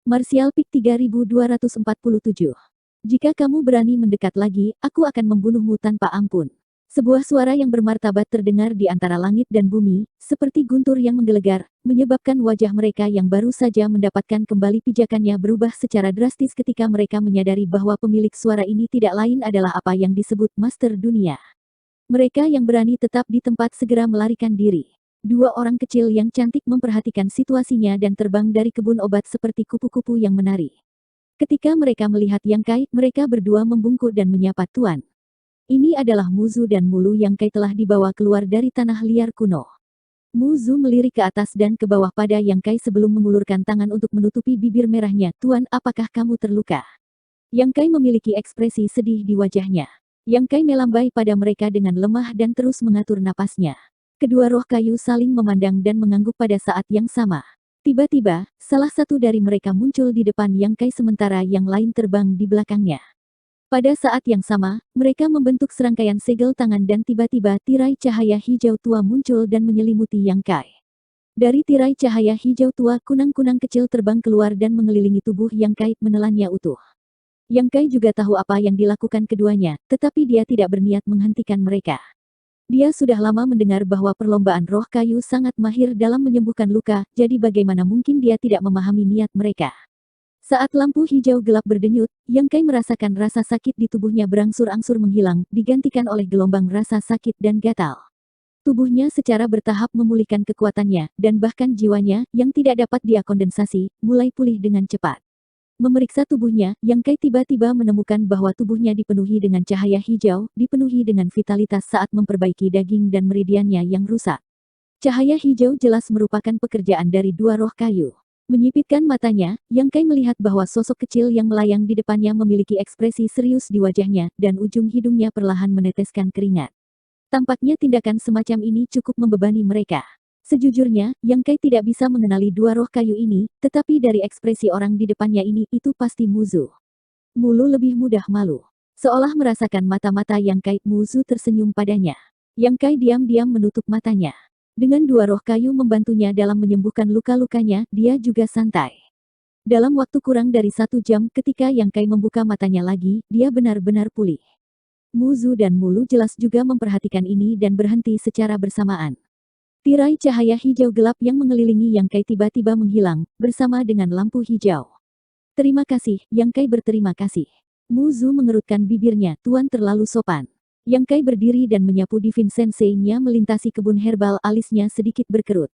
Martial Peak 3247. Jika kamu berani mendekat lagi, aku akan membunuhmu tanpa ampun. Sebuah suara yang bermartabat terdengar di antara langit dan bumi, seperti guntur yang menggelegar, menyebabkan wajah mereka yang baru saja mendapatkan kembali pijakannya berubah secara drastis ketika mereka menyadari bahwa pemilik suara ini tidak lain adalah apa yang disebut Master Dunia. Mereka yang berani tetap di tempat segera melarikan diri. Dua orang kecil yang cantik memperhatikan situasinya dan terbang dari kebun obat seperti kupu-kupu yang menari. Ketika mereka melihat Yang Kai, mereka berdua membungkuk dan menyapa Tuan. Ini adalah Muzu dan Mulu Yang Kai telah dibawa keluar dari tanah liar kuno. Muzu melirik ke atas dan ke bawah pada Yang Kai sebelum mengulurkan tangan untuk menutupi bibir merahnya. Tuan, apakah kamu terluka? Yang Kai memiliki ekspresi sedih di wajahnya. Yang Kai melambai pada mereka dengan lemah dan terus mengatur napasnya. Kedua roh kayu saling memandang dan mengangguk pada saat yang sama. Tiba-tiba, salah satu dari mereka muncul di depan Yang Kai sementara yang lain terbang di belakangnya. Pada saat yang sama, mereka membentuk serangkaian segel tangan dan tiba-tiba tirai cahaya hijau tua muncul dan menyelimuti Yang Kai. Dari tirai cahaya hijau tua, kunang-kunang kecil terbang keluar dan mengelilingi tubuh Yang Kai, menelannya utuh. Yang Kai juga tahu apa yang dilakukan keduanya, tetapi dia tidak berniat menghentikan mereka. Dia sudah lama mendengar bahwa perlombaan roh kayu sangat mahir dalam menyembuhkan luka, jadi bagaimana mungkin dia tidak memahami niat mereka. Saat lampu hijau gelap berdenyut, Yang Kai merasakan rasa sakit di tubuhnya berangsur-angsur menghilang, digantikan oleh gelombang rasa sakit dan gatal. Tubuhnya secara bertahap memulihkan kekuatannya, dan bahkan jiwanya, yang tidak dapat dia kondensasi, mulai pulih dengan cepat. Memeriksa tubuhnya, Yang Kai tiba-tiba menemukan bahwa tubuhnya dipenuhi dengan cahaya hijau, dipenuhi dengan vitalitas saat memperbaiki daging dan meridiannya yang rusak. Cahaya hijau jelas merupakan pekerjaan dari dua roh kayu. Menyipitkan matanya, Yang Kai melihat bahwa sosok kecil yang melayang di depannya memiliki ekspresi serius di wajahnya, dan ujung hidungnya perlahan meneteskan keringat. Tampaknya tindakan semacam ini cukup membebani mereka. Sejujurnya, Yang Kai tidak bisa mengenali dua roh kayu ini, tetapi dari ekspresi orang di depannya ini, itu pasti Muzu. Mulu lebih mudah malu. Seolah merasakan mata-mata Yang Kai, Muzu tersenyum padanya. Yang Kai diam-diam menutup matanya. Dengan dua roh kayu membantunya dalam menyembuhkan luka-lukanya, dia juga santai. Dalam waktu kurang dari 1 jam ketika Yang Kai membuka matanya lagi, dia benar-benar pulih. Muzu dan Mulu jelas juga memperhatikan ini dan berhenti secara bersamaan. Tirai cahaya hijau gelap yang mengelilingi Yang Kai tiba-tiba menghilang, bersama dengan lampu hijau. Terima kasih, Yang Kai berterima kasih. Muzu mengerutkan bibirnya, Tuan terlalu sopan. Yang Kai berdiri dan menyapu Divin Sensei-nya melintasi kebun herbal, alisnya sedikit berkerut.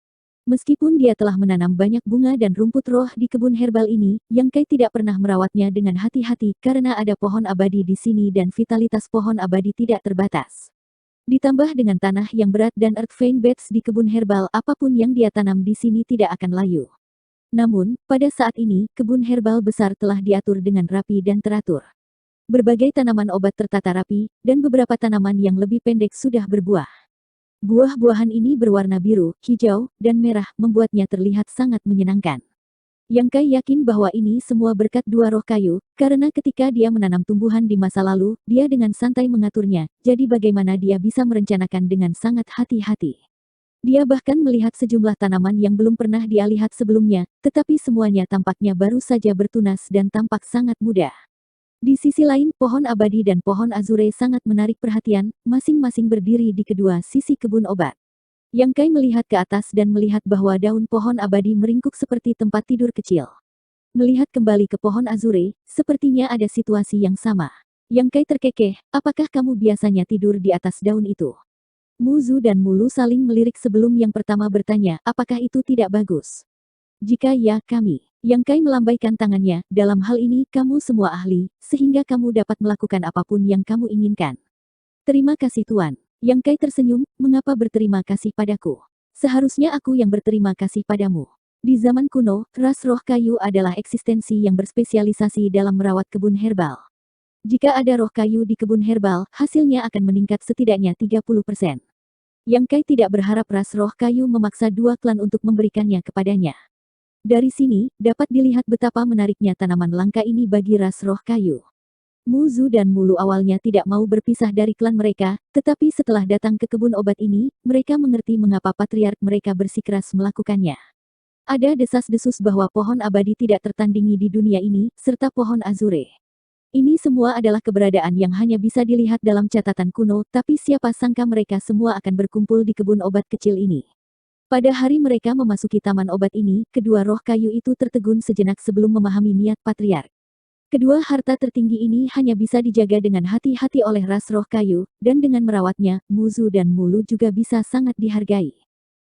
Meskipun dia telah menanam banyak bunga dan rumput roh di kebun herbal ini, Yang Kai tidak pernah merawatnya dengan hati-hati karena ada pohon abadi di sini dan vitalitas pohon abadi tidak terbatas. Ditambah dengan tanah yang berat dan earth vein beds di kebun herbal, apapun yang dia tanam di sini tidak akan layu. Namun, pada saat ini, kebun herbal besar telah diatur dengan rapi dan teratur. Berbagai tanaman obat tertata rapi, dan beberapa tanaman yang lebih pendek sudah berbuah. Buah-buahan ini berwarna biru, hijau, dan merah, membuatnya terlihat sangat menyenangkan. Yang Kai yakin bahwa ini semua berkat dua roh kayu, karena ketika dia menanam tumbuhan di masa lalu, dia dengan santai mengaturnya, jadi bagaimana dia bisa merencanakan dengan sangat hati-hati. Dia bahkan melihat sejumlah tanaman yang belum pernah dia lihat sebelumnya, tetapi semuanya tampaknya baru saja bertunas dan tampak sangat muda. Di sisi lain, pohon abadi dan pohon azure sangat menarik perhatian, masing-masing berdiri di kedua sisi kebun obat. Yang Kai melihat ke atas dan melihat bahwa daun pohon abadi meringkuk seperti tempat tidur kecil. Melihat kembali ke pohon azure, sepertinya ada situasi yang sama. Yang Kai terkekeh, apakah kamu biasanya tidur di atas daun itu? Muzu dan Mulu saling melirik sebelum yang pertama bertanya, apakah itu tidak bagus? Jika ya, kami. Yang Kai melambaikan tangannya, dalam hal ini kamu semua ahli, sehingga kamu dapat melakukan apapun yang kamu inginkan. Terima kasih Tuan. Yang Kai tersenyum, mengapa berterima kasih padaku? Seharusnya aku yang berterima kasih padamu. Di zaman kuno, ras roh kayu adalah eksistensi yang berspesialisasi dalam merawat kebun herbal. Jika ada roh kayu di kebun herbal, hasilnya akan meningkat setidaknya 30%. Yang Kai tidak berharap ras roh kayu memaksa dua klan untuk memberikannya kepadanya. Dari sini, dapat dilihat betapa menariknya tanaman langka ini bagi ras roh kayu. Muzu dan Mulu awalnya tidak mau berpisah dari klan mereka, tetapi setelah datang ke kebun obat ini, mereka mengerti mengapa patriark mereka bersikeras melakukannya. Ada desas-desus bahwa pohon abadi tidak tertandingi di dunia ini, serta pohon azure. Ini semua adalah keberadaan yang hanya bisa dilihat dalam catatan kuno, tapi siapa sangka mereka semua akan berkumpul di kebun obat kecil ini. Pada hari mereka memasuki taman obat ini, kedua roh kayu itu tertegun sejenak sebelum memahami niat patriark. Kedua harta tertinggi ini hanya bisa dijaga dengan hati-hati oleh ras roh kayu, dan dengan merawatnya, Muzu dan Mulu juga bisa sangat dihargai.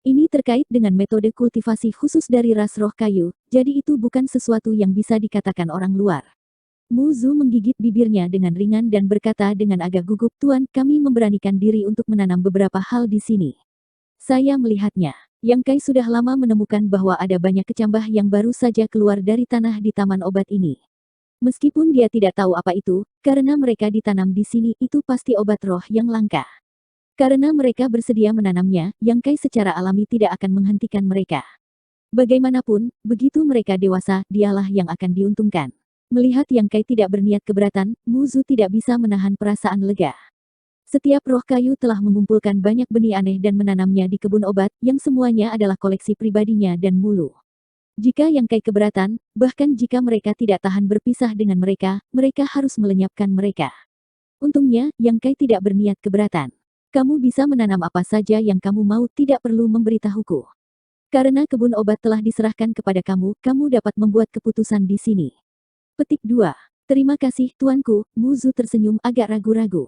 Ini terkait dengan metode kultivasi khusus dari ras roh kayu, jadi itu bukan sesuatu yang bisa dikatakan orang luar. Muzu menggigit bibirnya dengan ringan dan berkata dengan agak gugup, "Tuan, kami memberanikan diri untuk menanam beberapa hal di sini." Saya melihatnya. Yang Kai sudah lama menemukan bahwa ada banyak kecambah yang baru saja keluar dari tanah di taman obat ini. Meskipun dia tidak tahu apa itu, karena mereka ditanam di sini, itu pasti obat roh yang langka. Karena mereka bersedia menanamnya, Yang Kai secara alami tidak akan menghentikan mereka. Bagaimanapun, begitu mereka dewasa, dialah yang akan diuntungkan. Melihat Yang Kai tidak berniat keberatan, Muzu tidak bisa menahan perasaan lega. Setiap roh kayu telah mengumpulkan banyak benih aneh dan menanamnya di kebun obat, yang semuanya adalah koleksi pribadinya dan Mulu. Jika Yang Kai keberatan, bahkan jika mereka tidak tahan berpisah dengan mereka, mereka harus melenyapkan mereka. Untungnya, Yang Kai tidak berniat keberatan. Kamu bisa menanam apa saja yang kamu mau, tidak perlu memberitahuku. Karena kebun obat telah diserahkan kepada kamu, kamu dapat membuat keputusan di sini. Petik 2. Terima kasih, tuanku, Muzu tersenyum agak ragu-ragu.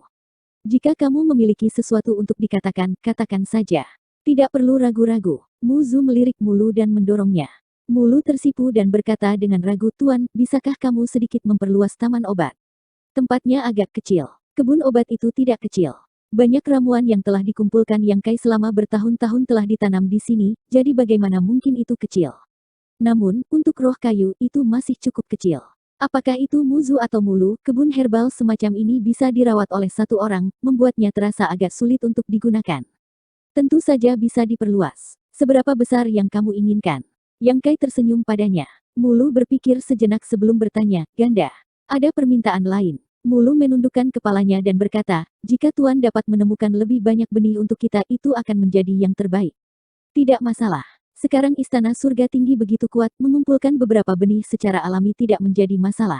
Jika kamu memiliki sesuatu untuk dikatakan, katakan saja. Tidak perlu ragu-ragu. Muzu melirik Mulu dan mendorongnya. Mulu tersipu dan berkata dengan ragu, "Tuan, bisakah kamu sedikit memperluas taman obat?" Tempatnya agak kecil. Kebun obat itu tidak kecil. Banyak ramuan yang telah dikumpulkan Yang Kai selama bertahun-tahun telah ditanam di sini, jadi bagaimana mungkin itu kecil? Namun, untuk roh kayu, itu masih cukup kecil. Apakah itu Muzu atau Mulu, kebun herbal semacam ini bisa dirawat oleh satu orang, membuatnya terasa agak sulit untuk digunakan. Tentu saja bisa diperluas. Seberapa besar yang kamu inginkan? Yang Kai tersenyum padanya. Mulu berpikir sejenak sebelum bertanya, "Ganda, ada permintaan lain?" Mulu menundukkan kepalanya dan berkata, "Jika Tuan dapat menemukan lebih banyak benih untuk kita, itu akan menjadi yang terbaik." Tidak masalah. Sekarang istana surga tinggi begitu kuat, mengumpulkan beberapa benih secara alami tidak menjadi masalah.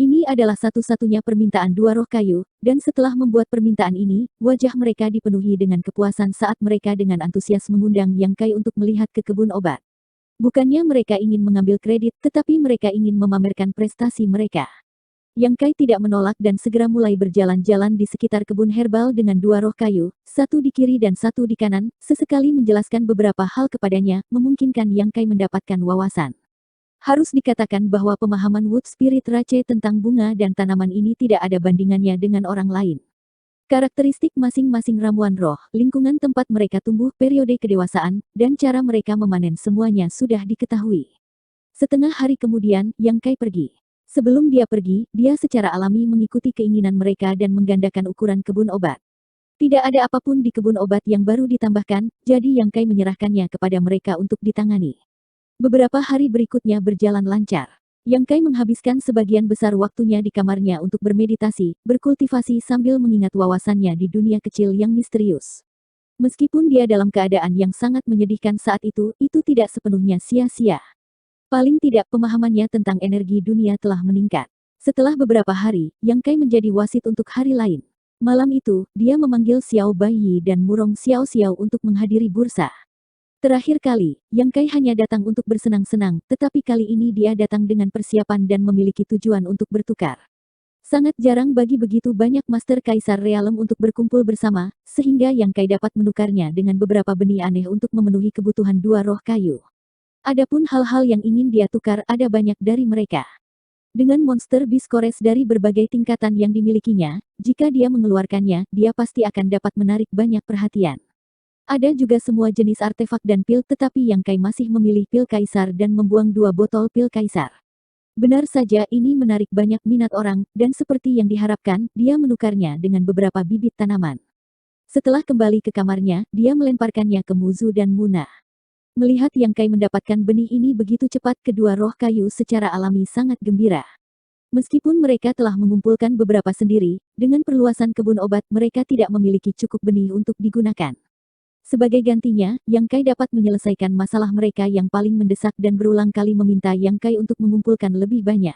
Ini adalah satu-satunya permintaan dua roh kayu, dan setelah membuat permintaan ini, wajah mereka dipenuhi dengan kepuasan saat mereka dengan antusias mengundang Yang Kai untuk melihat ke kebun obat. Bukannya mereka ingin mengambil kredit, tetapi mereka ingin memamerkan prestasi mereka. Yang Kai tidak menolak dan segera mulai berjalan-jalan di sekitar kebun herbal dengan dua roh kayu, satu di kiri dan satu di kanan, sesekali menjelaskan beberapa hal kepadanya, memungkinkan Yang Kai mendapatkan wawasan. Harus dikatakan bahwa pemahaman Wood Spirit Rache tentang bunga dan tanaman ini tidak ada bandingannya dengan orang lain. Karakteristik masing-masing ramuan roh, lingkungan tempat mereka tumbuh, periode kedewasaan, dan cara mereka memanen semuanya sudah diketahui. Setengah hari kemudian, Yang Kai pergi. Sebelum dia pergi, dia secara alami mengikuti keinginan mereka dan menggandakan ukuran kebun obat. Tidak ada apapun di kebun obat yang baru ditambahkan, jadi Yang Kai menyerahkannya kepada mereka untuk ditangani. Beberapa hari berikutnya berjalan lancar. Yang Kai menghabiskan sebagian besar waktunya di kamarnya untuk bermeditasi, berkultivasi sambil mengingat wawasannya di dunia kecil yang misterius. Meskipun dia dalam keadaan yang sangat menyedihkan saat itu tidak sepenuhnya sia-sia. Paling tidak pemahamannya tentang energi dunia telah meningkat. Setelah beberapa hari, Yang Kai menjadi wasit untuk hari lain. Malam itu, dia memanggil Xiao Baiyi dan Murong Xiao Xiao untuk menghadiri bursa. Terakhir kali, Yang Kai hanya datang untuk bersenang-senang, tetapi kali ini dia datang dengan persiapan dan memiliki tujuan untuk bertukar. Sangat jarang bagi begitu banyak Master Kaisar Realem untuk berkumpul bersama, sehingga Yang Kai dapat menukarnya dengan beberapa benih aneh untuk memenuhi kebutuhan dua roh kayu. Adapun hal-hal yang ingin dia tukar ada banyak dari mereka. Dengan monster biskores dari berbagai tingkatan yang dimilikinya, jika dia mengeluarkannya, dia pasti akan dapat menarik banyak perhatian. Ada juga semua jenis artefak dan pil, tetapi Yang Kai masih memilih pil kaisar dan membuang 2 botol pil kaisar. Benar saja ini menarik banyak minat orang, dan seperti yang diharapkan, dia menukarnya dengan beberapa bibit tanaman. Setelah kembali ke kamarnya, dia melemparkannya ke Muzu dan Muna. Melihat Yang Kai mendapatkan benih ini begitu cepat, kedua roh kayu secara alami sangat gembira. Meskipun mereka telah mengumpulkan beberapa sendiri, dengan perluasan kebun obat mereka tidak memiliki cukup benih untuk digunakan. Sebagai gantinya, Yang Kai dapat menyelesaikan masalah mereka yang paling mendesak dan berulang kali meminta Yang Kai untuk mengumpulkan lebih banyak.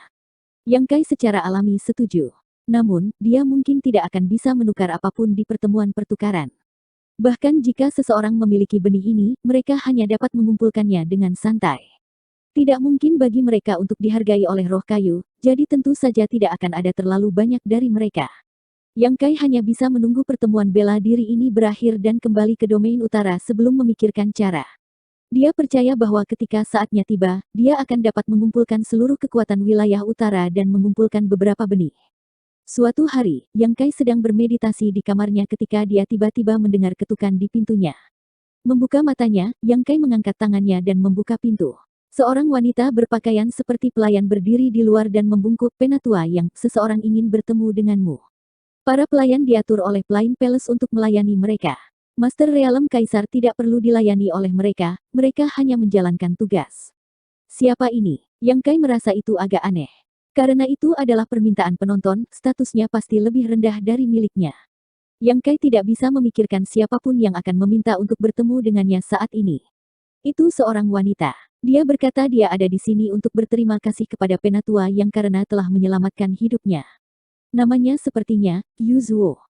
Yang Kai secara alami setuju. Namun, dia mungkin tidak akan bisa menukar apapun di pertemuan pertukaran. Bahkan jika seseorang memiliki benih ini, mereka hanya dapat mengumpulkannya dengan santai. Tidak mungkin bagi mereka untuk dihargai oleh roh kayu, jadi tentu saja tidak akan ada terlalu banyak dari mereka. Yang Kai hanya bisa menunggu pertemuan bela diri ini berakhir dan kembali ke domain utara sebelum memikirkan cara. Dia percaya bahwa ketika saatnya tiba, dia akan dapat mengumpulkan seluruh kekuatan wilayah utara dan mengumpulkan beberapa benih. Suatu hari, Yang Kai sedang bermeditasi di kamarnya ketika dia tiba-tiba mendengar ketukan di pintunya. Membuka matanya, Yang Kai mengangkat tangannya dan membuka pintu. Seorang wanita berpakaian seperti pelayan berdiri di luar dan membungkuk, "Penatua Yang, seseorang ingin bertemu denganmu." Para pelayan diatur oleh Plain Palace untuk melayani mereka. Master Realem Kaisar tidak perlu dilayani oleh mereka, mereka hanya menjalankan tugas. Siapa ini? Yang Kai merasa itu agak aneh. Karena itu adalah permintaan penonton, statusnya pasti lebih rendah dari miliknya. Yang Kai tidak bisa memikirkan siapapun yang akan meminta untuk bertemu dengannya saat ini. Itu seorang wanita. Dia berkata dia ada di sini untuk berterima kasih kepada Penatua Yang karena telah menyelamatkan hidupnya. Namanya sepertinya, Yu Zuo.